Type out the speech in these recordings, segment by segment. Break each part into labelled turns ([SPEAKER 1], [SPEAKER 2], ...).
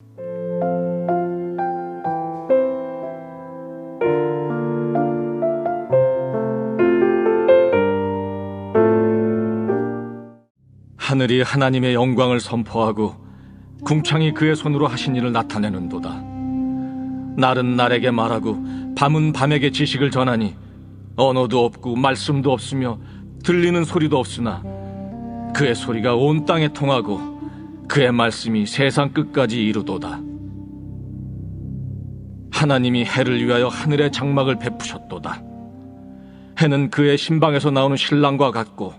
[SPEAKER 1] 하늘이 하나님의 영광을 선포하고 궁창이 그의 손으로 하신 일을 나타내는도다. 날은 날에게 말하고 밤은 밤에게 지식을 전하니 언어도 없고 말씀도 없으며 들리는 소리도 없으나 그의 소리가 온 땅에 통하고 그의 말씀이 세상 끝까지 이루도다. 하나님이 해를 위하여 하늘의 장막을 베푸셨도다. 해는 그의 신방에서 나오는 신랑과 같고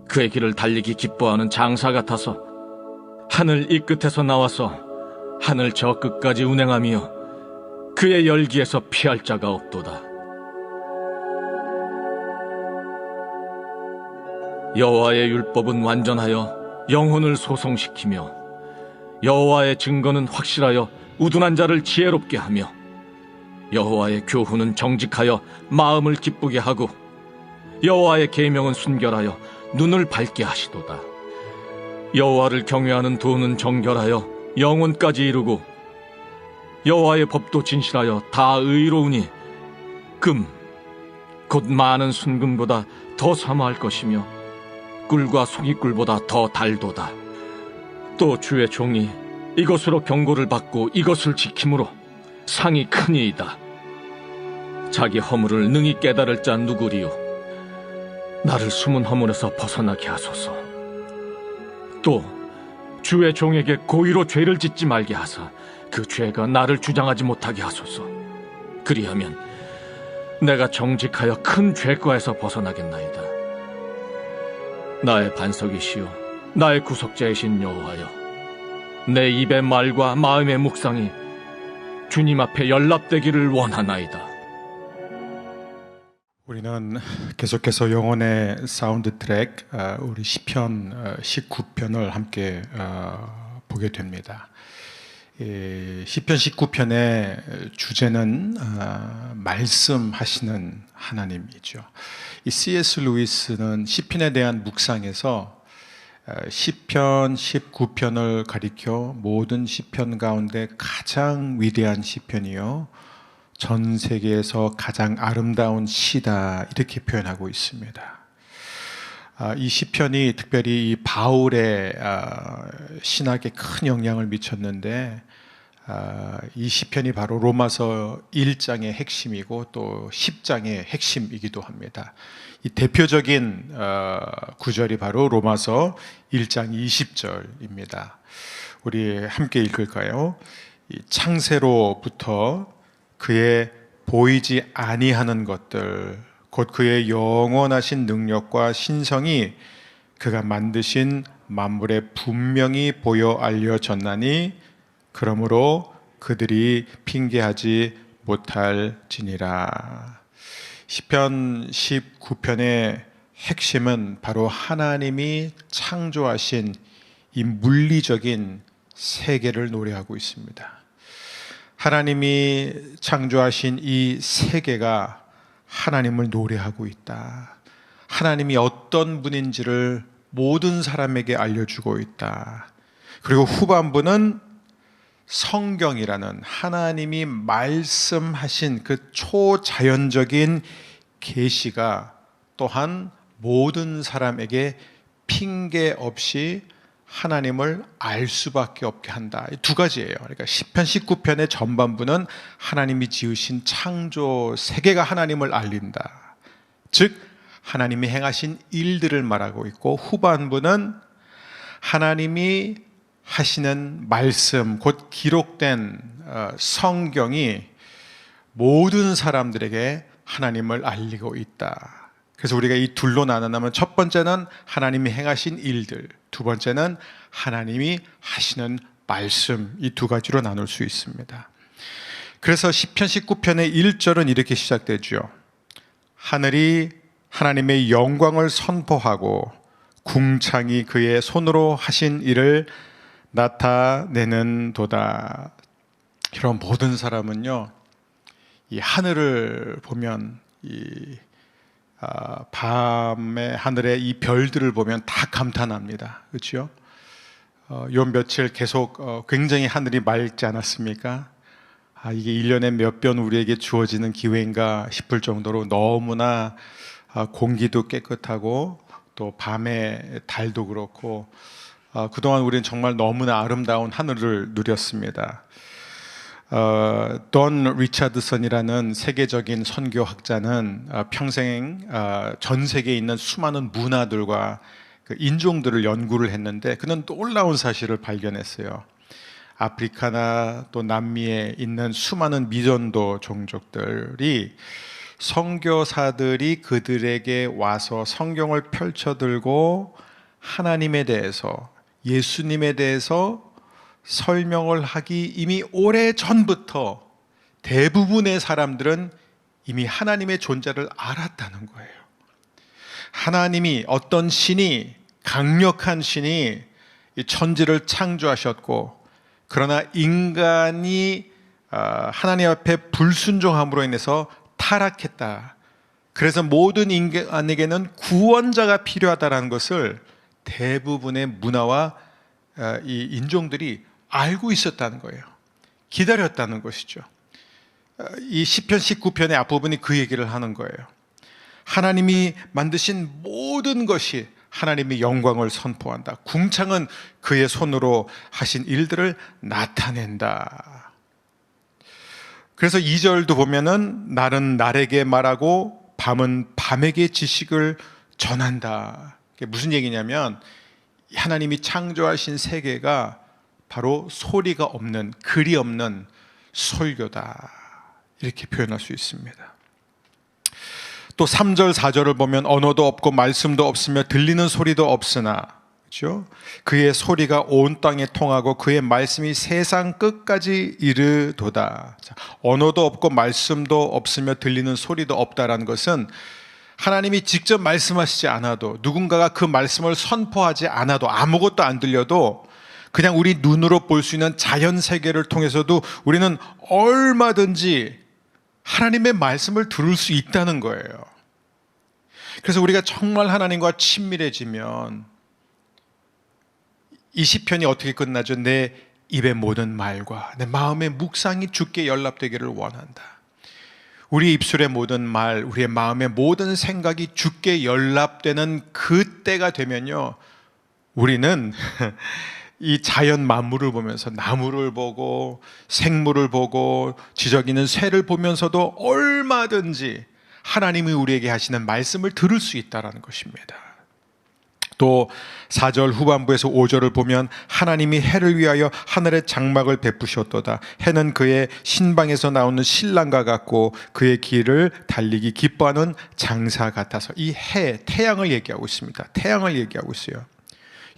[SPEAKER 1] 그의 길을 달리기 기뻐하는 장사 같아서 하늘 이 끝에서 나와서 하늘 저 끝까지 운행하며 그의 열기에서 피할 자가 없도다. 여호와의 율법은 완전하여 영혼을 소성시키며 여호와의 증거는 확실하여 우둔한 자를 지혜롭게 하며 여호와의 교훈은 정직하여 마음을 기쁘게 하고 여호와의 계명은 순결하여 눈을 밝게 하시도다. 여호와를 경외하는 도는 정결하여 영혼까지 이루고 여호와의 법도 진실하여 다 의로우니 금 곧 많은 순금보다 더 사모할 것이며 꿀과 송이꿀보다 더 달도다. 또 주의 종이 이것으로 경고를 받고 이것을 지킴으로 상이 크니이다. 자기 허물을 능히 깨달을 자 누구리요? 나를 숨은 허물에서 벗어나게 하소서. 또 주의 종에게 고의로 죄를 짓지 말게 하사 그 죄가 나를 주장하지 못하게 하소서. 그리하면 내가 정직하여 큰 죄과에서 벗어나겠나이다. 나의 반석이시요 나의 구속자이신 여호와여, 내 입의 말과 마음의 묵상이 주님 앞에 연락되기를 원하나이다.
[SPEAKER 2] 우리는 계속해서 영혼의 사운드 트랙 우리 시편 19편을 함께 보게 됩니다. 시편 19편의 주제는 말씀하시는 하나님이죠. 이 C.S. 루이스는 시편에 대한 묵상에서 시편 19편을 가리켜 모든 시편 가운데 가장 위대한 시편이요 전 세계에서 가장 아름다운 시다, 이렇게 표현하고 있습니다. 이 시편이 특별히 이 바울의 신학에 큰 영향을 미쳤는데 이 시편이 바로 로마서 1장의 핵심이고 또 10장의 핵심이기도 합니다. 이 대표적인 구절이 바로 로마서 1장 20절입니다. 우리 함께 읽을까요? 이 창세로부터 그의 보이지 아니하는 것들, 곧 그의 영원하신 능력과 신성이 그가 만드신 만물에 분명히 보여 알려졌나니 그러므로 그들이 핑계하지 못할지니라. 시편 19편의 핵심은 바로 하나님이 창조하신 이 물리적인 세계를 노래하고 있습니다. 하나님이 창조하신 이 세계가 하나님을 노래하고 있다. 하나님이 어떤 분인지를 모든 사람에게 알려주고 있다. 그리고 후반부는 성경이라는 하나님이 말씀하신 그 초자연적인 계시가 또한 모든 사람에게 핑계 없이 하나님을 알 수밖에 없게 한다. 두 가지예요. 그러니까 시편 19편의 전반부는 하나님이 지으신 창조 세계가 하나님을 알린다. 즉 하나님이 행하신 일들을 말하고 있고, 후반부는 하나님이 하시는 말씀, 곧 기록된 성경이 모든 사람들에게 하나님을 알리고 있다. 그래서 우리가 이 둘로 나눈다면 첫 번째는 하나님이 행하신 일들, 두 번째는 하나님이 하시는 말씀, 이 두 가지로 나눌 수 있습니다. 그래서 시편 19편의 1절은 이렇게 시작되죠. 하늘이 하나님의 영광을 선포하고 궁창이 그의 손으로 하신 일을 나타내는 도다. 이런 모든 사람은요, 이 하늘을 보면 밤의 하늘의 이 별들을 보면 다 감탄합니다. 그렇죠? 요 며칠 계속 굉장히 하늘이 맑지 않았습니까? 이게 1년에 몇 번 우리에게 주어지는 기회인가 싶을 정도로 너무나 공기도 깨끗하고 또 밤에 달도 그렇고 그동안 우리는 정말 너무나 아름다운 하늘을 누렸습니다. 돈 리차드슨이라는 세계적인 선교학자는 평생 전 세계에 있는 수많은 문화들과 그 인종들을 연구를 했는데 그는 놀라운 사실을 발견했어요. 아프리카나 또 남미에 있는 수많은 미전도 종족들이 선교사들이 그들에게 와서 성경을 펼쳐들고 하나님에 대해서, 예수님에 대해서 설명을 하기 이미 오래 전부터 대부분의 사람들은 이미 하나님의 존재를 알았다는 거예요. 하나님이, 어떤 신이, 강력한 신이 이 천지를 창조하셨고, 그러나 인간이 하나님 앞에 불순종함으로 인해서 타락했다. 그래서 모든 인간에게는 구원자가 필요하다는 것을 대부분의 문화와 이 인종들이 알고 있었다는 거예요. 기다렸다는 것이죠. 이 시편 19편의 앞부분이 그 얘기를 하는 거예요. 하나님이 만드신 모든 것이 하나님의 영광을 선포한다. 궁창은 그의 손으로 하신 일들을 나타낸다. 그래서 2절도 보면은 날은 날에게 말하고 밤은 밤에게 지식을 전한다. 그게 무슨 얘기냐면 하나님이 창조하신 세계가 바로 소리가 없는, 글이 없는 설교다. 이렇게 표현할 수 있습니다. 또 3절, 4절을 보면 언어도 없고 말씀도 없으며 들리는 소리도 없으나, 그렇죠? 그의 소리가 온 땅에 통하고 그의 말씀이 세상 끝까지 이르도다. 언어도 없고 말씀도 없으며 들리는 소리도 없다라는 것은 하나님이 직접 말씀하시지 않아도, 누군가가 그 말씀을 선포하지 않아도, 아무것도 안 들려도 그냥 우리 눈으로 볼 수 있는 자연 세계를 통해서도 우리는 얼마든지 하나님의 말씀을 들을 수 있다는 거예요. 그래서 우리가 정말 하나님과 친밀해지면 이 시편이 어떻게 끝나죠? 내 입의 모든 말과 내 마음의 묵상이 주께 연락되기를 원한다. 우리 입술의 모든 말, 우리의 마음의 모든 생각이 주께 연락되는 그때가 되면요, 우리는 이 자연 만물을 보면서, 나무를 보고 생물을 보고 지저귀는 새를 보면서도 얼마든지 하나님이 우리에게 하시는 말씀을 들을 수 있다는 것입니다. 또 4절 후반부에서 5절을 보면 하나님이 해를 위하여 하늘의 장막을 베푸셨도다. 해는 그의 신방에서 나오는 신랑과 같고 그의 길을 달리기 기뻐하는 장사 같아서, 이 해, 태양을 얘기하고 있습니다. 태양을 얘기하고 있어요.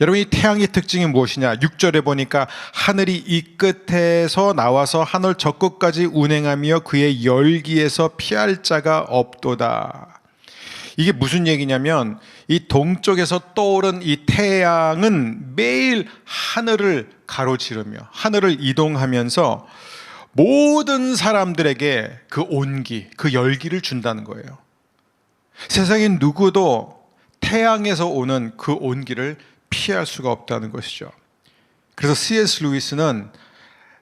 [SPEAKER 2] 여러분, 이 태양의 특징이 무엇이냐? 6절에 보니까 하늘이 이 끝에서 나와서 하늘 저 끝까지 운행하며 그의 열기에서 피할 자가 없도다. 이게 무슨 얘기냐면 이 동쪽에서 떠오른 이 태양은 매일 하늘을 가로지르며 하늘을 이동하면서 모든 사람들에게 그 온기, 그 열기를 준다는 거예요. 세상에 누구도 태양에서 오는 그 온기를 피할 수가 없다는 것이죠. 그래서 C.S. 루이스는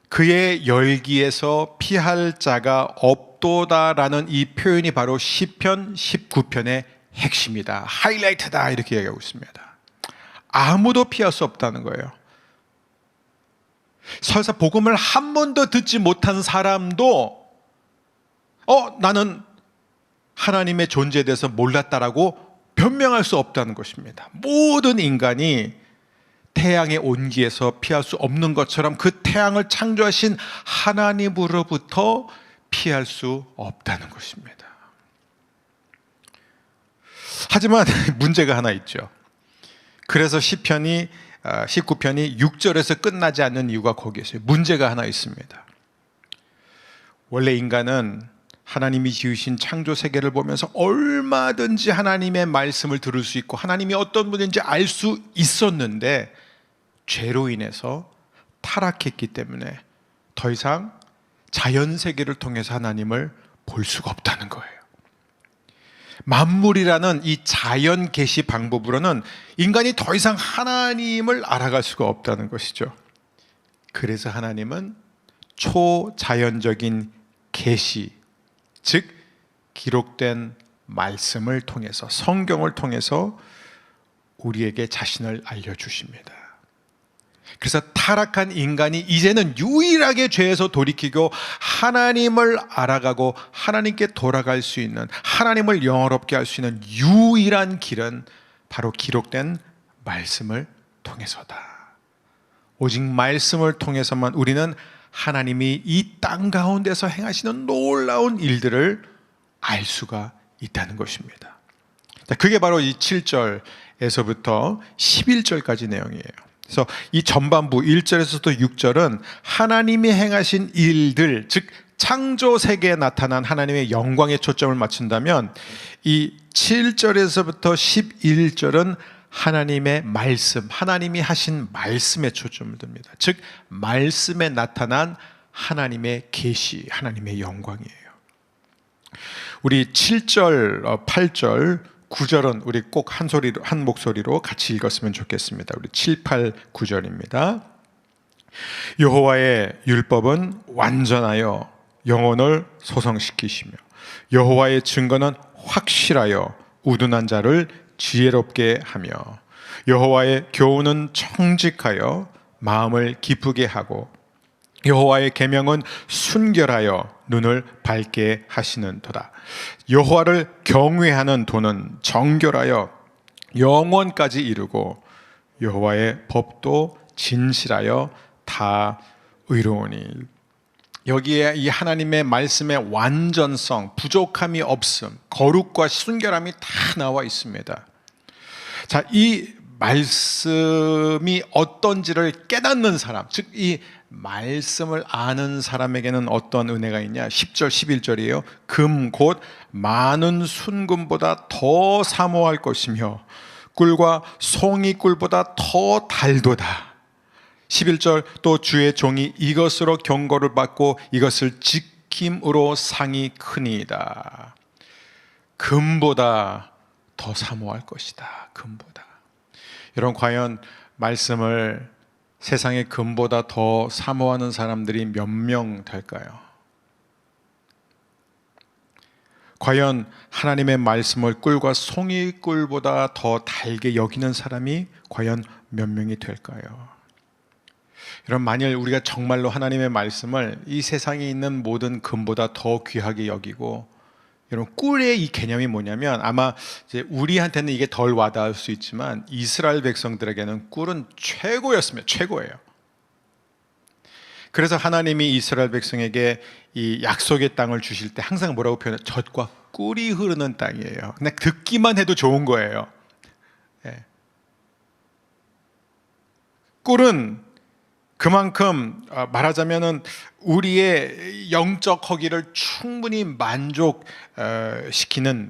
[SPEAKER 2] 그의 열기에서 피할 자가 없도다라는 이 표현이 바로 시편 19편의 핵심이다, 하이라이트다, 이렇게 얘기하고 있습니다. 아무도 피할 수 없다는 거예요. 설사 복음을 한 번도 듣지 못한 사람도 나는 하나님의 존재에 대해서 몰랐다라고 변명할 수 없다는 것입니다. 모든 인간이 태양의 온기에서 피할 수 없는 것처럼 그 태양을 창조하신 하나님으로부터 피할 수 없다는 것입니다. 하지만 문제가 하나 있죠. 그래서 시편이 19편이 6절에서 끝나지 않는 이유가 거기에 있어요. 문제가 하나 있습니다. 원래 인간은 하나님이 지으신 창조 세계를 보면서 얼마든지 하나님의 말씀을 들을 수 있고 하나님이 어떤 분인지 알 수 있었는데 죄로 인해서 타락했기 때문에 더 이상 자연 세계를 통해서 하나님을 볼 수가 없다는 거예요. 만물이라는 이 자연 계시 방법으로는 인간이 더 이상 하나님을 알아갈 수가 없다는 것이죠. 그래서 하나님은 초자연적인 계시, 즉 기록된 말씀을 통해서, 성경을 통해서 우리에게 자신을 알려주십니다. 그래서 타락한 인간이 이제는 유일하게 죄에서 돌이키고 하나님을 알아가고 하나님께 돌아갈 수 있는, 하나님을 영화롭게 할 수 있는 유일한 길은 바로 기록된 말씀을 통해서다. 오직 말씀을 통해서만 우리는 하나님이 이 땅 가운데서 행하시는 놀라운 일들을 알 수가 있다는 것입니다. 그게 바로 이 7절에서부터 11절까지 내용이에요. 그래서 이 전반부 1절에서부터 6절은 하나님이 행하신 일들, 즉 창조 세계에 나타난 하나님의 영광에 초점을 맞춘다면, 이 7절에서부터 11절은 하나님의 말씀, 하나님이 하신 말씀에 초점을 둡니다. 즉 말씀에 나타난 하나님의 계시, 하나님의 영광이에요. 우리 7절, 8절, 9절은 우리 꼭 한 목소리로 같이 읽었으면 좋겠습니다. 우리 7, 8, 9절입니다. 여호와의 율법은 완전하여 영혼을 소성시키시며 여호와의 증거는 확실하여 우둔한 자를 지혜롭게 하며 여호와의 교훈은 청직하여 마음을 기쁘게 하고 여호와의 계명은 순결하여 눈을 밝게 하시는도다. 여호와를 경외하는 도는 정결하여 영원까지 이르고 여호와의 법도 진실하여 다 의로우니. 여기에 이 하나님의 말씀의 완전성, 부족함이 없음, 거룩과 순결함이 다 나와 있습니다. 자, 이 말씀이 어떤지를 깨닫는 사람, 즉 이 말씀을 아는 사람에게는 어떤 은혜가 있냐? 10절, 11절이에요. 금 곧 많은 순금보다 더 사모할 것이며 꿀과 송이꿀보다 더 달도다. 11절, 또 주의 종이 이것으로 경고를 받고 이것을 지킴으로 상이 크니이다. 금보다 더 사모할 것이다. 금보다. 여러분, 과연 말씀을 세상의 금보다 더 사모하는 사람들이 몇 명 될까요? 과연 하나님의 말씀을 꿀과 송이꿀보다 더 달게 여기는 사람이 과연 몇 명이 될까요? 여러분, 만일 우리가 정말로 하나님의 말씀을 이 세상에 있는 모든 금보다 더 귀하게 여기고, 여러분, 꿀의 이 개념이 뭐냐면, 아마 이제 우리한테는 이게 덜 와닿을 수 있지만 이스라엘 백성들에게는 꿀은 최고였습니다. 최고예요. 그래서 하나님이 이스라엘 백성에게 이 약속의 땅을 주실 때 항상 뭐라고 표현해요? 젖과 꿀이 흐르는 땅이에요. 그냥 듣기만 해도 좋은 거예요. 예. 꿀은 그만큼 말하자면은 우리의 영적 허기를 충분히 만족시키는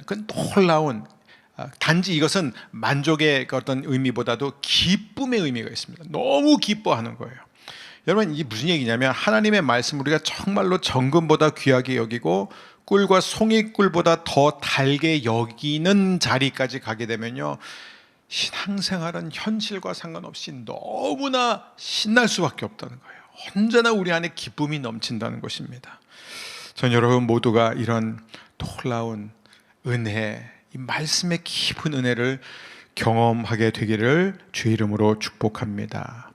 [SPEAKER 2] 그 놀라운, 단지 이것은 만족의 어떤 의미보다도 기쁨의 의미가 있습니다. 너무 기뻐하는 거예요. 여러분, 이게 무슨 얘기냐면 하나님의 말씀 우리가 정말로 정금보다 귀하게 여기고 꿀과 송이꿀보다 더 달게 여기는 자리까지 가게 되면요, 신앙생활은 현실과 상관없이 너무나 신날 수밖에 없다는 거예요. 언제나 우리 안에 기쁨이 넘친다는 것입니다. 전 여러분 모두가 이런 놀라운 은혜, 이 말씀의 깊은 은혜를 경험하게 되기를 주의 이름으로 축복합니다.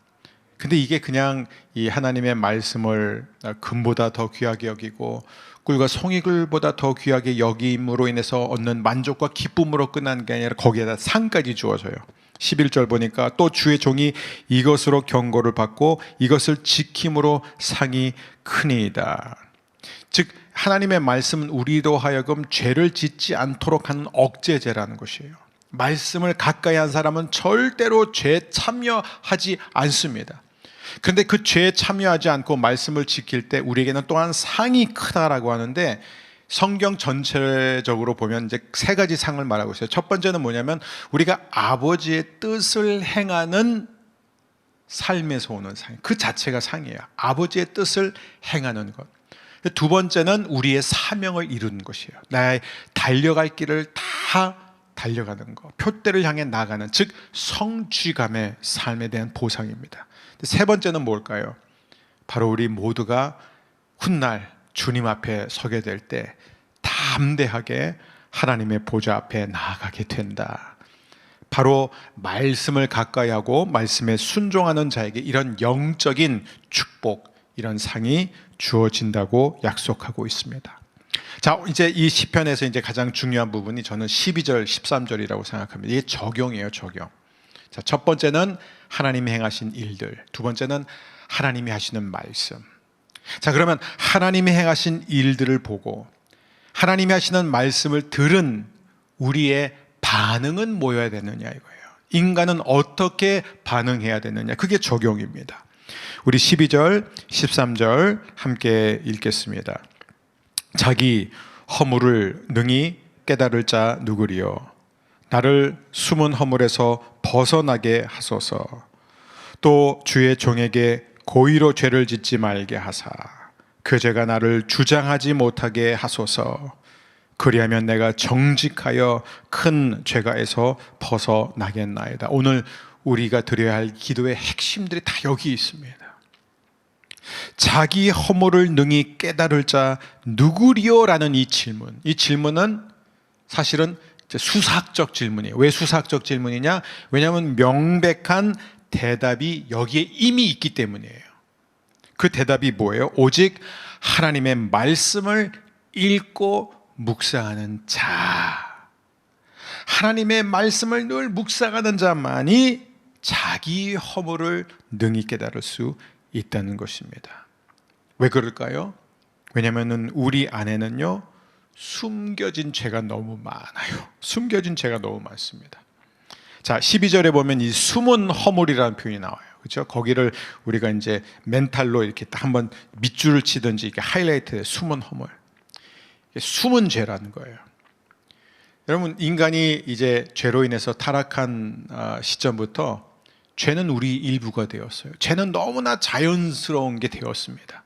[SPEAKER 2] 근데 이게 그냥 이 하나님의 말씀을 금보다 더 귀하게 여기고 꿀과 송이꿀보다 더 귀하게 여김으로 인해서 얻는 만족과 기쁨으로 끝난 게 아니라 거기에다 상까지 주어져요. 11절 보니까 또 주의 종이 이것으로 경고를 받고 이것을 지킴으로 상이 크니이다. 즉 하나님의 말씀은 우리로 하여금 죄를 짓지 않도록 하는 억제제라는 것이에요. 말씀을 가까이 한 사람은 절대로 죄에 참여하지 않습니다. 그런데 그 죄에 참여하지 않고 말씀을 지킬 때 우리에게는 또한 상이 크다라고 하는데, 성경 전체적으로 보면 이제 세 가지 상을 말하고 있어요. 첫 번째는 뭐냐면 우리가 아버지의 뜻을 행하는 삶에서 오는 상, 그 자체가 상이에요. 아버지의 뜻을 행하는 것. 두 번째는 우리의 사명을 이루는 것이에요. 나의 달려갈 길을 다 다 달려가는 것, 표대를 향해 나가는, 즉 성취감의 삶에 대한 보상입니다. 세 번째는 뭘까요? 바로 우리 모두가 훗날 주님 앞에 서게 될 때 담대하게 하나님의 보좌 앞에 나아가게 된다. 바로 말씀을 가까이 하고 말씀에 순종하는 자에게 이런 영적인 축복, 이런 상이 주어진다고 약속하고 있습니다. 자, 이제 이 시편에서 이제 가장 중요한 부분이 저는 12절, 13절이라고 생각합니다. 이게 적용이에요, 적용. 자, 첫 번째는 하나님이 행하신 일들, 두 번째는 하나님이 하시는 말씀. 자, 그러면 하나님이 행하신 일들을 보고 하나님이 하시는 말씀을 들은 우리의 반응은 뭐여야 되느냐 이거예요. 인간은 어떻게 반응해야 되느냐, 그게 적용입니다. 우리 12절, 13절 함께 읽겠습니다. 자기 허물을 능히 깨달을 자 누구리요? 나를 숨은 허물에서 벗어나게 하소서. 또 주의 종에게 고의로 죄를 짓지 말게 하사 그 죄가 나를 주장하지 못하게 하소서. 그리하면 내가 정직하여 큰 죄가에서 벗어나겠나이다. 오늘 우리가 드려야 할 기도의 핵심들이 다 여기 있습니다. 자기 허물을 능히 깨달을 자 누구리요? 라는 이 질문은 사실은 수사학적 질문이에요. 왜 수사학적 질문이냐? 왜냐하면 명백한 대답이 여기에 이미 있기 때문이에요. 그 대답이 뭐예요? 오직 하나님의 말씀을 읽고 묵상하는 자, 하나님의 말씀을 늘 묵상하는 자만이 자기 허물을 능히 깨달을 수 있다는 것입니다. 왜 그럴까요? 왜냐하면 우리 안에는요 숨겨진 죄가 너무 많아요. 숨겨진 죄가 너무 많습니다. 자, 12절에 보면 이 숨은 허물이라는 표현이 나와요. 그렇죠? 거기를 우리가 이제 멘탈로 이렇게 딱 한번 밑줄을 치든지 이렇게 하이라이트해. 숨은 허물, 숨은 죄라는 거예요. 여러분, 인간이 이제 죄로 인해서 타락한 시점부터 죄는 우리 일부가 되었어요. 죄는 너무나 자연스러운 게 되었습니다.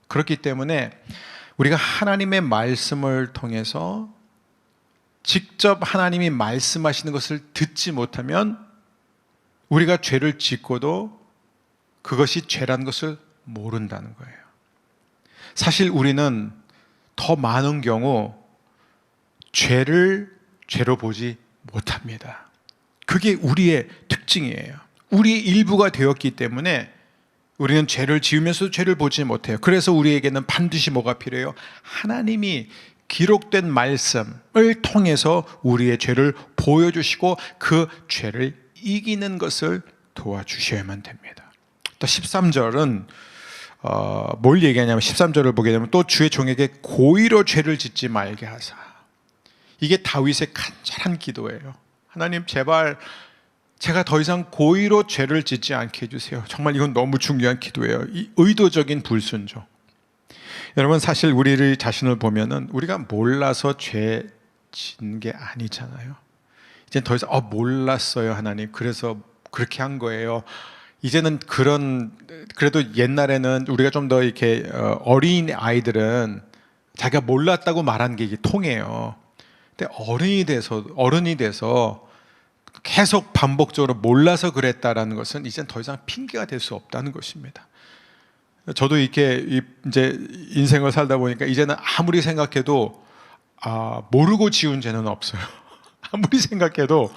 [SPEAKER 2] 그렇기 때문에 우리가 하나님의 말씀을 통해서 직접 하나님이 말씀하시는 것을 듣지 못하면 우리가 죄를 짓고도 그것이 죄라는 것을 모른다는 거예요. 사실 우리는 더 많은 경우 죄를 죄로 보지 못합니다. 그게 우리의 특징이에요. 우리의 일부가 되었기 때문에 우리는 죄를 지으면서도 죄를 보지 못해요. 그래서 우리에게는 반드시 뭐가 필요해요? 하나님이 기록된 말씀을 통해서 우리의 죄를 보여주시고 그 죄를 이기는 것을 도와주셔야만 됩니다. 또 13절은 뭘 얘기하냐면 13절을 보게 되면 또 주의 종에게 고의로 죄를 짓지 말게 하사. 이게 다윗의 간절한 기도예요. 하나님, 제발 제가 더 이상 고의로 죄를 짓지 않게 해주세요. 정말 이건 너무 중요한 기도예요. 이 의도적인 불순종. 여러분, 사실 우리 자신을 보면은 우리가 몰라서 죄 짓는 게 아니잖아요. 이제 더 이상 몰랐어요 하나님, 그래서 그렇게 한 거예요. 이제는 그래도 옛날에는 우리가 좀 더 이렇게 어린 아이들은 자기가 몰랐다고 말하는 게 이게 통해요. 근데 어른이 돼서 계속 반복적으로 몰라서 그랬다라는 것은 이젠 더 이상 핑계가 될 수 없다는 것입니다. 저도 이렇게 이제 인생을 살다 보니까 이제는 아무리 생각해도 모르고 지은 죄는 없어요. 아무리 생각해도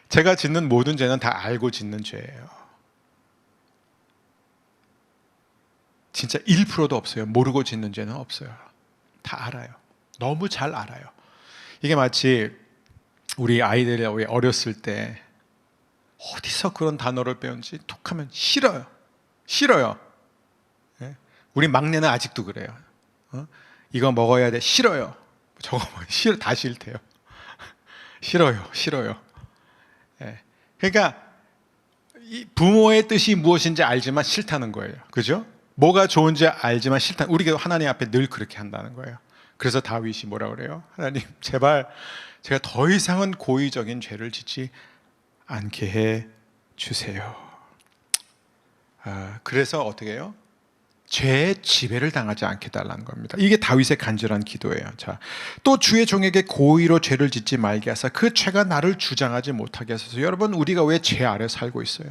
[SPEAKER 2] 제가 짓는 모든 죄는 다 알고 짓는 죄예요. 진짜 1%도 없어요. 모르고 짓는 죄는 없어요. 다 알아요. 너무 잘 알아요. 이게 마치 우리 아이들이 어렸을 때 어디서 그런 단어를 배운지 툭 하면 싫어요. 우리 막내는 아직도 그래요. 이거 먹어야 돼. 싫어요. 저거 싫어, 다 싫대요. 싫어요. 그러니까 부모의 뜻이 무엇인지 알지만 싫다는 거예요. 그죠? 뭐가 좋은지 알지만 싫다. 우리가 하나님 앞에 늘 그렇게 한다는 거예요. 그래서 다윗이 뭐라 그래요? 하나님, 제발 제가 더 이상은 고의적인 죄를 짓지 않게 해 주세요. 그래서 어떻게 해요? 죄의 지배를 당하지 않게 달라는 겁니다. 이게 다윗의 간절한 기도예요. 자, 또 주의 종에게 고의로 죄를 짓지 말게 하사 그 죄가 나를 주장하지 못하게 하소서. 여러분, 우리가 왜 죄 아래 살고 있어요?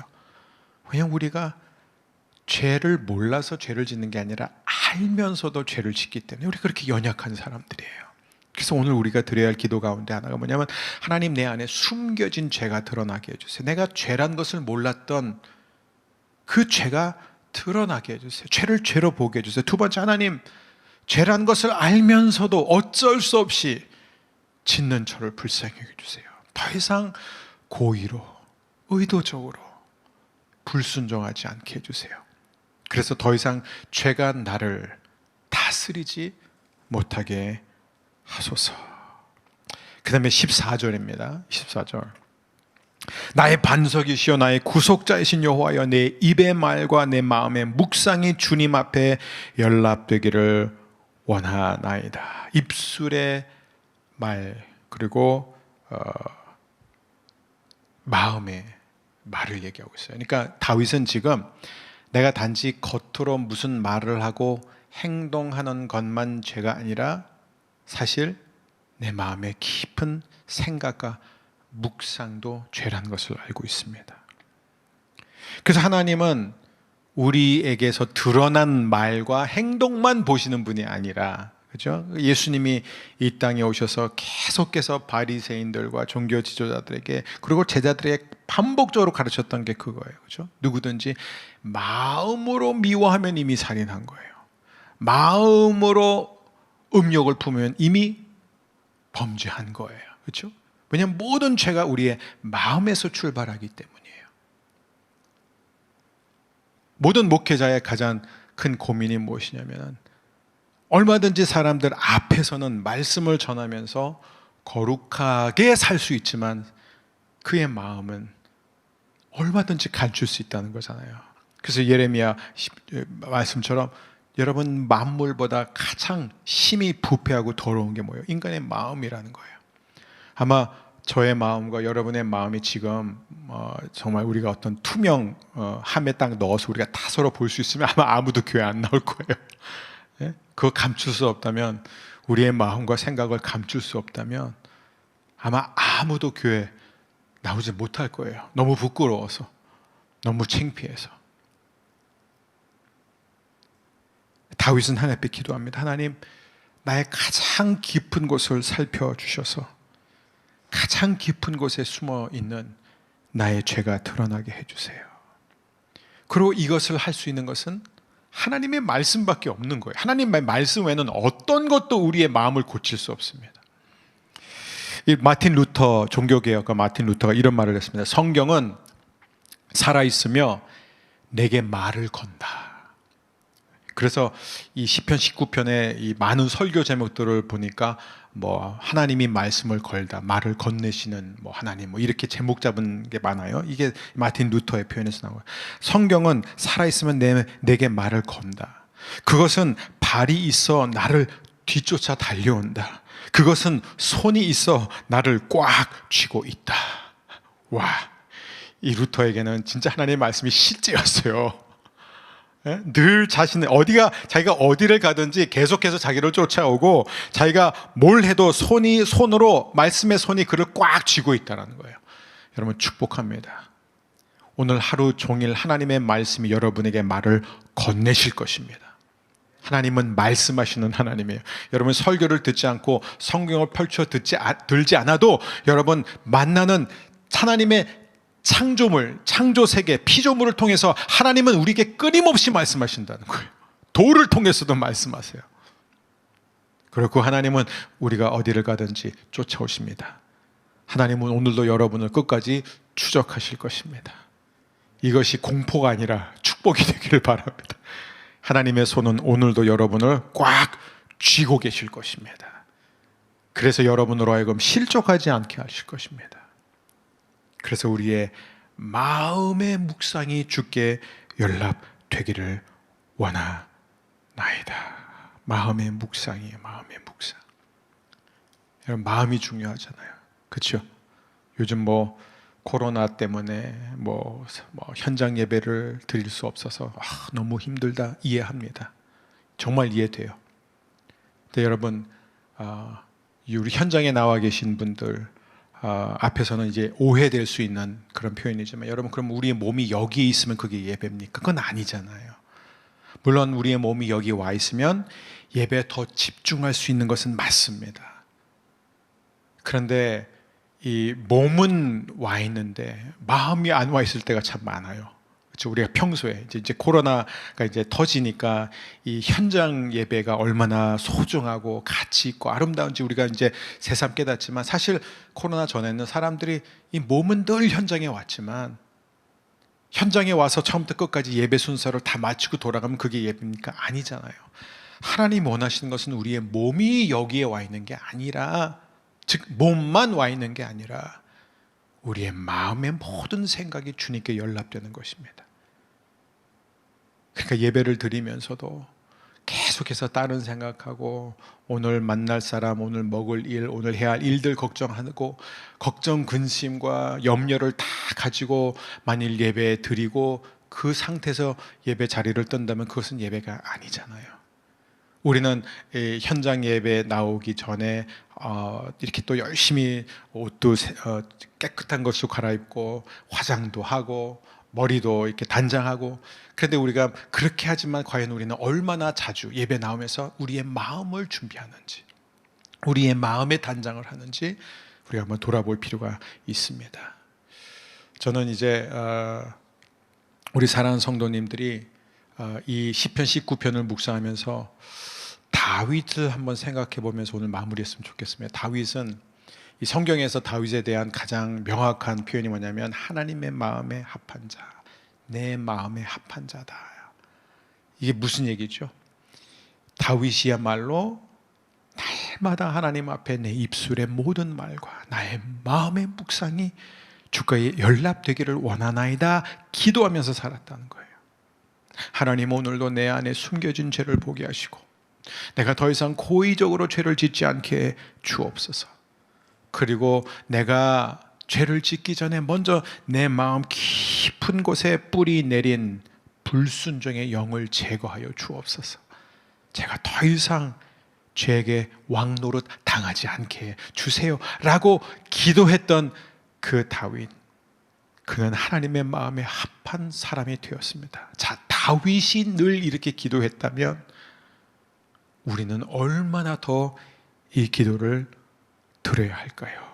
[SPEAKER 2] 왜냐하면 우리가 죄를 몰라서 죄를 짓는 게 아니라 알면서도 죄를 짓기 때문에 우리 그렇게 연약한 사람들이에요. 그래서 오늘 우리가 드려야 할 기도 가운데 하나가 뭐냐면, 하나님, 내 안에 숨겨진 죄가 드러나게 해주세요. 내가 죄란 것을 몰랐던 그 죄가 드러나게 해주세요. 죄를 죄로 보게 해주세요. 두 번째, 하나님, 죄란 것을 알면서도 어쩔 수 없이 짓는 저를 불쌍히 해주세요. 더 이상 고의로, 의도적으로 불순종하지 않게 해주세요. 그래서 더 이상 죄가 나를 다스리지 못하게 하소서. 그 다음에 14절입니다. 14절. 나의 반석이시여 나의 구속자이신 여호와여, 내 입의 말과 내 마음의 묵상이 주님 앞에 연락되기를 원하나이다. 입술의 말, 그리고 마음의 말을 얘기하고 있어요. 그러니까 다윗은 지금 내가 단지 겉으로 무슨 말을 하고 행동하는 것만 죄가 아니라 사실 내 마음의 깊은 생각과 묵상도 죄라는 것을 알고 있습니다. 그래서 하나님은 우리에게서 드러난 말과 행동만 보시는 분이 아니라, 그죠? 예수님이 이 땅에 오셔서 계속해서 바리새인들과 종교 지도자들에게, 그리고 제자들에게 반복적으로 가르쳤던 게 그거예요. 그죠? 누구든지 마음으로 미워하면 이미 살인한 거예요. 마음으로 음욕을 품으면 이미 범죄한 거예요. 그렇죠? 왜냐하면 모든 죄가 우리의 마음에서 출발하기 때문이에요. 모든 목회자의 가장 큰 고민이 무엇이냐면, 얼마든지 사람들 앞에서는 말씀을 전하면서 거룩하게 살 수 있지만 그의 마음은 얼마든지 감출 수 있다는 거잖아요. 그래서 예레미야 말씀처럼, 여러분, 만물보다 가장 심히 부패하고 더러운 게 뭐예요? 인간의 마음이라는 거예요. 아마 저의 마음과 여러분의 마음이 지금 정말 우리가 어떤 투명함에 딱 넣어서 우리가 다 서로 볼 수 있으면 아마 아무도 교회 안 나올 거예요. 예? 그거 감출 수 없다면, 우리의 마음과 생각을 감출 수 없다면 아마 아무도 교회 나오지 못할 거예요. 너무 부끄러워서, 너무 창피해서. 다윗은 하나님 앞에 기도합니다. 하나님, 나의 가장 깊은 곳을 살펴주셔서 가장 깊은 곳에 숨어 있는 나의 죄가 드러나게 해주세요. 그리고 이것을 할 수 있는 것은 하나님의 말씀밖에 없는 거예요. 하나님의 말씀 외에는 어떤 것도 우리의 마음을 고칠 수 없습니다. 이 마틴 루터, 종교개혁가 마틴 루터가 이런 말을 했습니다. 성경은 살아있으며 내게 말을 건다. 그래서 이 시편 19편의 이 많은 설교 제목들을 보니까 뭐 하나님이 말씀을 걸다, 말을 건네시는 뭐 하나님, 뭐 이렇게 제목 잡은 게 많아요. 이게 마틴 루터의 표현에서 나와요. 성경은 살아있으면 내게 말을 건다. 그것은 발이 있어 나를 뒤쫓아 달려온다. 그것은 손이 있어 나를 꽉 쥐고 있다. 와, 이 루터에게는 진짜 하나님의 말씀이 실제였어요. 늘 자기가 어디를 가든지 계속해서 자기를 쫓아오고, 자기가 뭘 해도 손으로 말씀의 손이 그를 꽉 쥐고 있다는 거예요. 여러분, 축복합니다. 오늘 하루 종일 하나님의 말씀이 여러분에게 말을 건네실 것입니다. 하나님은 말씀하시는 하나님이에요. 여러분, 설교를 듣지 않고 성경을 펼쳐 들지 않아도 여러분 만나는 하나님의 창조물, 창조세계, 피조물을 통해서 하나님은 우리에게 끊임없이 말씀하신다는 거예요. 돌을 통해서도 말씀하세요. 그리고 하나님은 우리가 어디를 가든지 쫓아오십니다. 하나님은 오늘도 여러분을 끝까지 추적하실 것입니다. 이것이 공포가 아니라 축복이 되기를 바랍니다. 하나님의 손은 오늘도 여러분을 꽉 쥐고 계실 것입니다. 그래서 여러분으로 하여금 실족하지 않게 하실 것입니다. 그래서 우리의 마음의 묵상이 주께 연락되기를 원하나이다. 마음의 묵상이에요. 마음의 묵상. 여러분, 마음이 중요하잖아요. 그렇죠? 요즘 뭐 코로나 때문에 뭐 현장 예배를 드릴 수 없어서 너무 힘들다, 이해합니다. 정말 이해돼요. 근데 여러분, 우리 현장에 나와 계신 분들 앞에서는 이제 오해될 수 있는 그런 표현이지만, 여러분, 그럼 우리의 몸이 여기에 있으면 그게 예배입니까? 그건 아니잖아요. 물론 우리의 몸이 여기 와 있으면 예배에 더 집중할 수 있는 것은 맞습니다. 그런데 이 몸은 와 있는데 마음이 안 와 있을 때가 참 많아요. 그렇죠? 우리가 평소에 이제 코로나가 이제 터지니까 이 현장 예배가 얼마나 소중하고 가치 있고 아름다운지 우리가 이제 새삼 깨닫지만, 사실 코로나 전에는 사람들이 이 몸은 늘 현장에 왔지만 현장에 와서 처음부터 끝까지 예배 순서를 다 마치고 돌아가면 그게 예배입니까? 아니잖아요. 하나님 원하시는 것은 우리의 몸이 여기에 와 있는 게 아니라, 즉 몸만 와 있는 게 아니라 우리의 마음의 모든 생각이 주님께 연락되는 것입니다. 그러니까 예배를 드리면서도 계속해서 다른 생각하고, 오늘 만날 사람, 오늘 먹을 일, 오늘 해야 할 일들 걱정하고, 걱정, 근심과 염려를 다 가지고 만일 예배 드리고 그 상태에서 예배 자리를 뜬다면 그것은 예배가 아니잖아요. 우리는 현장 예배 나오기 전에 이렇게 또 열심히 옷도 깨끗한 것으로 갈아입고 화장도 하고 머리도 이렇게 단장하고, 그런데 우리가 그렇게 하지만 과연 우리는 얼마나 자주 예배 나오면서 우리의 마음을 준비하는지, 우리의 마음의 단장을 하는지 우리가 한번 돌아볼 필요가 있습니다. 저는 이제 우리 사랑하는 성도님들이 이 시편 19편을 묵상하면서 다윗을 한번 생각해 보면서 오늘 마무리했으면 좋겠습니다. 다윗은 이 성경에서 다윗에 대한 가장 명확한 표현이 뭐냐면, 하나님의 마음에 합한 자, 내 마음에 합한 자다. 이게 무슨 얘기죠? 다윗이야말로 날마다 하나님 앞에 내 입술의 모든 말과 나의 마음의 묵상이 주가 연락되기를 원하나이다 기도하면서 살았다는 거예요. 하나님, 오늘도 내 안에 숨겨진 죄를 보게 하시고 내가 더 이상 고의적으로 죄를 짓지 않게 주옵소서. 그리고 내가 죄를 짓기 전에 먼저 내 마음 깊은 곳에 뿌리 내린 불순종의 영을 제거하여 주옵소서. 제가 더 이상 죄에게 왕노릇 당하지 않게 주세요 라고 기도했던 그 다윗, 그는 하나님의 마음에 합한 사람이 되었습니다. 자, 다윗이 늘 이렇게 기도했다면 우리는 얼마나 더 이 기도를 드려야 할까요?